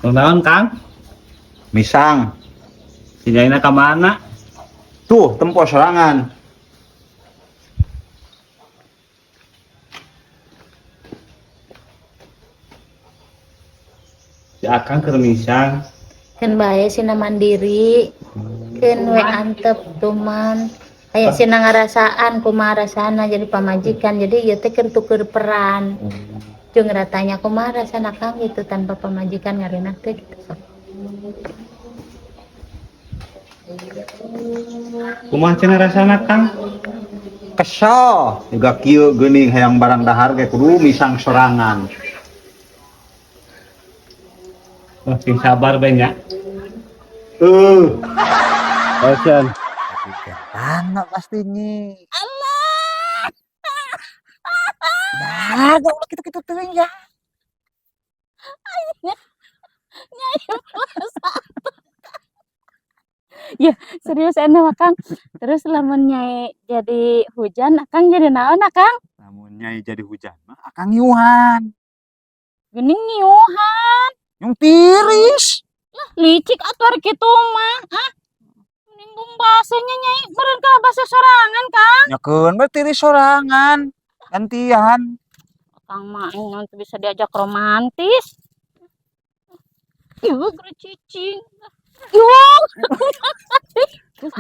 Naon Kang? Misang. Si Jaina ka mana? Tuh, tempo serangan. Si Akang keur misang. Kan bae sina mandiri. Kan we antep tuman. Aya sina ngarasaan kumaha rasana jadi pamajikan. Jadi ieu teh keur tuker peran. Jeung ratanya kumaha rasana Kang gitu tanpa pamajikan ngarenah teh gitu. Kumaha cenah rasana Kang? Kesel. Juga kieu geuning hayang barang dahar ge kudu misang sorangan. Oh, sing sabar bae nya. Ocean. Anak pastinya. Ya, gak udah gitu-gitu tuh ya. Ya serius enak Akang. Terus lamun nyai jadi hujan Akang jadi naon Akang? Namun nyai jadi hujan mah akang nyuhan. Geuning nyiuhan. Yang tiris. Licik atuh ari kitu mah. Ah. Ninggung basanya nyai meureun ka basa sorangan Kang. Nyakeun mah tiris sorangan. Gantian. Kang mah nanti bisa diajak romantis. Ieu guru cicing. Ieu. Terus